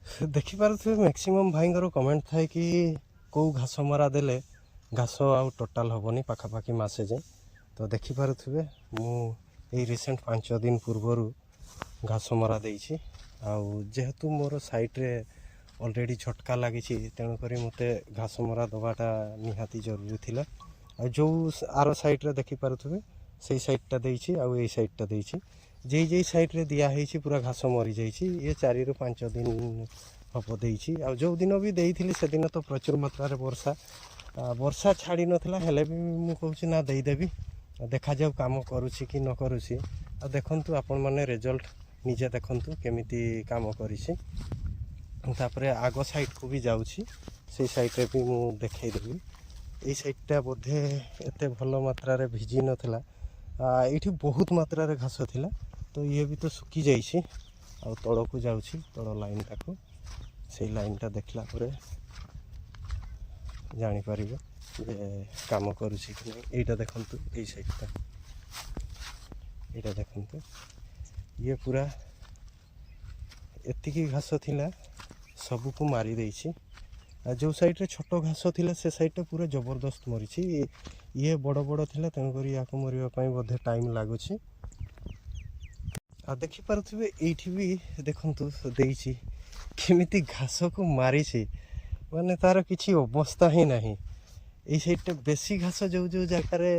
ଦେଖିପାରୁଥିବେ ମ୍ୟାକ୍ସିମମ୍ ଭାଇଙ୍କର କମେଣ୍ଟ ଥାଏ କି କେଉଁ ଘାସ ମରା ଦେଲେ ଘାସ ଆଉ ଟୋଟାଲ୍ ହେବନି ପାଖାପାଖି ମାସେ ଯାଏଁ। ତ ଦେଖିପାରୁଥିବେ ମୁଁ ଏଇ ରିସେଣ୍ଟ 5 ଦିନ ପୂର୍ବରୁ ଘାସ ମରା ଦେଇଛି। ଆଉ ଯେହେତୁ ମୋର ସାଇଟ୍ରେ ଅଲରେଡ଼ି ଝଟକା ଲାଗିଛି, ତେଣୁକରି ମୋତେ ଘାସ ମରା ଦେବାଟା ନିହାତି ଜରୁରୀ ଥିଲା। ଆଉ ଯେଉଁ ଆର ସାଇଟ୍ରେ ଦେଖିପାରୁଥିବେ ସେଇ ସାଇଟ୍ଟା ଦେଇଛି ଆଉ ଏଇ ସାଇଟ୍ଟା ଦେଇଛି। যেই ସାଇଟ୍ରେ ଦିଆହେଇଛି ପୁରା ଘାସ ମରିଯାଇଛି। ଇଏ 4ରୁ 5 ଦିନ ହେବ ଦେଇଛି। ଆଉ ଯେଉଁଦିନ ବି ଦେଇଥିଲି ସେଦିନ ତ ପ୍ରଚୁର ମାତ୍ରାରେ ବର୍ଷା ଛାଡ଼ି ନଥିଲା, ହେଲେ ବି ମୁଁ କହୁଛି ନା ଦେଇଦେବି, ଦେଖାଯାଉ କାମ କରୁଛି କି ନ କରୁଛି। ଆଉ ଦେଖନ୍ତୁ ଆପଣମାନେ ରେଜଲ୍ଟ ନିଜେ ଦେଖନ୍ତୁ କେମିତି କାମ କରିଛି। ତାପରେ ଆଗ ସାଇଟ୍କୁ ବି ଯାଉଛି, ସେଇ ସାଇଟ୍ରେ ବି ମୁଁ ଦେଖେଇଦେବି। ଏଇ ସାଇଟ୍ଟା ବୋଧେ ଏତେ ଭଲ ମାତ୍ରାରେ ଭିଜି ନଥିଲା, ଏଇଠି ବହୁତ ମାତ୍ରାରେ ଘାସ ଥିଲା। ତ ଇଏ ବି ତ ଶୁଖିଯାଇଛି। ଆଉ ତଳକୁ ଯାଉଛି, ତଳ ଲାଇନ୍ଟାକୁ, ସେଇ ଲାଇନ୍ଟା ଦେଖିଲା ପରେ ଜାଣିପାରିବେ ଯେ କାମ କରୁଛି କି ନାହିଁ। ଏଇଟା ଦେଖନ୍ତୁ, ଏଇ ସାଇଟ୍ଟା, ଏଇଟା ଦେଖନ୍ତୁ, ଇଏ ପୁରା ଏତିକି ଘାସ ଥିଲା ସବୁକୁ ମାରି ଦେଇଛି। ଆଉ ଯେଉଁ ସାଇଟ୍ରେ ଛୋଟ ଘାସ ଥିଲା ସେ ସାଇଟ୍ଟା ପୁରା ଜବରଦସ୍ତ ମରିଛି। ଇଏ ବଡ଼ ବଡ଼ ଥିଲା, ତେଣୁକରି ୟାକୁ ମରିବା ପାଇଁ ବୋଧେ ଟାଇମ୍ ଲାଗୁଛି। ଆଉ ଦେଖିପାରୁଥିବେ ଏଇଠି ବି ଦେଖନ୍ତୁ ଦେଇଛି କେମିତି ଘାସକୁ ମାରିଛି, ମାନେ ତା'ର କିଛି ଅବସ୍ଥା ହିଁ ନାହିଁ। ଏଇ ସାଇଟ୍ଟା ବେଶୀ ଘାସ ଯେଉଁ ଜାଗାରେ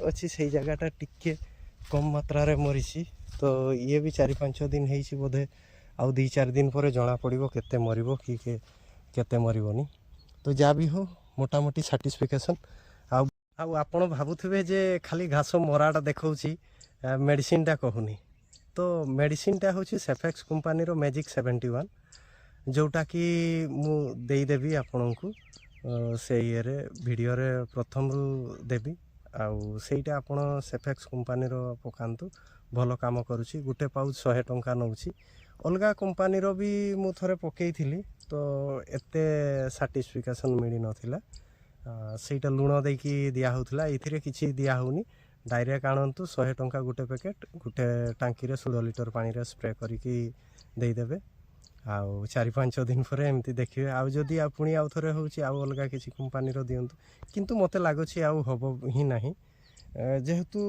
ଅଛି ସେଇ ଜାଗାଟା ଟିକେ କମ୍ ମାତ୍ରାରେ ମରିଛି। ତ ଇଏ ବି 4-5 ଦିନ ହେଇଛି ବୋଧେ। ଆଉ 2-4 ଦିନ ପରେ ଜଣାପଡ଼ିବ କେତେ ମରିବ କି କେତେ ମରିବନି। ତ ଯାହା ବି ହଉ ମୋଟାମୋଟି ସାଟିସ୍ଫିକେସନ୍। ଆଉ ଆପଣ ଭାବୁଥିବେ ଯେ ଖାଲି ଘାସ ମରାଟା ଦେଖାଉଛି, ମେଡ଼ିସିନଟା କହୁନି। ତ ମେଡ଼ିସିନଟା ହେଉଛି ସେଫେକ୍ସ କମ୍ପାନୀର ମ୍ୟାଜିକ୍ 71, ଯେଉଁଟାକି ମୁଁ ଦେଇଦେବି ଆପଣଙ୍କୁ ସେ ଇଏରେ ଭିଡ଼ିଓରେ ପ୍ରଥମରୁ ଦେବି। ଆଉ ସେଇଟା ଆପଣ ସେଫେକ୍ସ କମ୍ପାନୀର ପକାନ୍ତୁ, ଭଲ କାମ କରୁଛି। ଗୋଟେ ପାଉଚ୍ 100 ଟଙ୍କା ନେଉଛି। ଅଲଗା କମ୍ପାନୀର ବି ମୁଁ ଥରେ ପକାଇଥିଲି, ତ ଏତେ ସାଟିସ୍ଫିକେସନ୍ ମିଳିନଥିଲା। ସେଇଟା ଲୁଣ ଦେଇକି ଦିଆହେଉଥିଲା, ଏଇଥିରେ କିଛି ଦିଆହେଉନି। ଡାଇରେକ୍ଟ ଆଣନ୍ତୁ, 100 ଟଙ୍କା ଗୋଟେ ପ୍ୟାକେଟ୍, ଗୋଟେ ଟାଙ୍କିରେ 16 ଲିଟର ପାଣିରେ ସ୍ପ୍ରେ କରିକି ଦେଇଦେବେ। ଆଉ 4-5 ଦିନ ପରେ ଏମିତି ଦେଖିବେ। ଆଉ ଯଦି ପୁଣି ଆଉ ଥରେ ହେଉଛି ଆଉ ଅଲଗା କିଛି କମ୍ପାନୀର ଦିଅନ୍ତୁ, କିନ୍ତୁ ମୋତେ ଲାଗୁଛି ଆଉ ହେବ ହିଁ ନାହିଁ। ଯେହେତୁ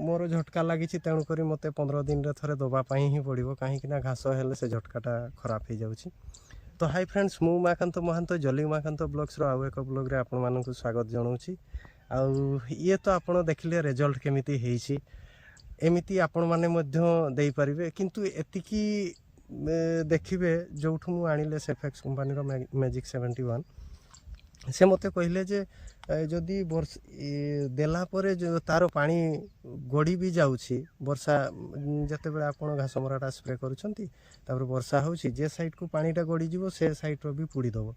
ମୋର ଝଟକା ଲାଗିଛି, ତେଣୁକରି ମୋତେ 15 ଦିନରେ ଥରେ ଦେବା ପାଇଁ ହିଁ ପଡ଼ିବ, କାହିଁକିନା ଘାସ ହେଲେ ସେ ଝଟକାଟା ଖରାପ ହେଇଯାଉଛି। ତ ହାଇ ଫ୍ରେଣ୍ଡସ୍, ମୁଁ ଉମାକାନ୍ତ ମହାନ୍ତ, ଜଲି ଉମାକାନ୍ତ ବ୍ଲଗ୍ସର ଆଉ ଏକ ବ୍ଲଗ୍ରେ ଆପଣମାନଙ୍କୁ ସ୍ୱାଗତ ଜଣାଉଛି। ଆଉ ଇଏ ତ ଆପଣ ଦେଖିଲେ ରେଜଲ୍ଟ କେମିତି ହେଇଛି, ଏମିତି ଆପଣମାନେ ମଧ୍ୟ ଦେଇପାରିବେ। କିନ୍ତୁ ଏତିକି ଦେଖିବେ, ଯେଉଁଠୁ ମୁଁ ଆଣିଲେ ସେଫେକ୍ସ କମ୍ପାନୀର ମ୍ୟାଜିକ୍ 71, ସେ ମୋତେ କହିଲେ ଯେ ଯଦି ଦେଲା ପରେ ତା'ର ପାଣି ଗଡ଼ି ବି ଯାଉଛି, ବର୍ଷା ଯେତେବେଳେ ଆପଣ ଘାସ ମରାଟା ସ୍ପ୍ରେ କରୁଛନ୍ତି, ତାପରେ ବର୍ଷା ହେଉଛି, ଯେ ସାଇଟ୍କୁ ପାଣିଟା ଗଡ଼ିଯିବ ସେ ସାଇଟ୍ର ବି ପୋଡ଼ିଦେବ।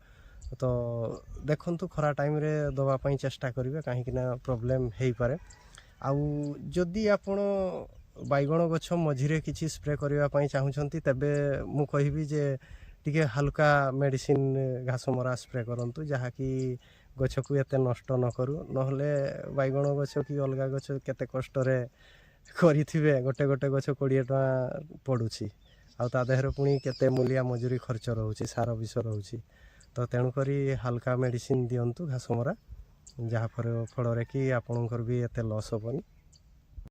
ତ ଦେଖନ୍ତୁ ଖରା ଟାଇମ୍ରେ ଦେବା ପାଇଁ ଚେଷ୍ଟା କରିବେ, କାହିଁକିନା ପ୍ରୋବ୍ଲେମ୍ ହେଇପାରେ। ଆଉ ଯଦି ଆପଣ ବାଇଗଣ ଗଛ ମଝିରେ କିଛି ସ୍ପ୍ରେ କରିବା ପାଇଁ ଚାହୁଁଛନ୍ତି, ତେବେ ମୁଁ କହିବି ଯେ ଟିକେ ହାଲକା ମେଡ଼ିସିନ ଘାସ ମରା ସ୍ପ୍ରେ କରନ୍ତୁ, ଯାହାକି ଗଛକୁ ଏତେ ନଷ୍ଟ ନ କରୁ। ନହେଲେ ବାଇଗଣ ଗଛ କି ଅଲଗା ଗଛ କେତେ କଷ୍ଟରେ କରିଥିବେ, ଗୋଟେ ଗଛ 20 ଟଙ୍କା ପଡ଼ୁଛି। ଆଉ ତା ଦେହରେ ପୁଣି କେତେ ମୂଲିଆ ମଜୁରୀ ଖର୍ଚ୍ଚ ରହୁଛି, ସାର ବିଷ ରହୁଛି। ତ ତେଣୁକରି ହାଲକା ମେଡ଼ିସିନ ଦିଅନ୍ତୁ ଘାସ ମରା, ଯାହା ଫଳରେ କି ଆପଣଙ୍କର ବି ଏତେ ଲସ୍ ହେବନି।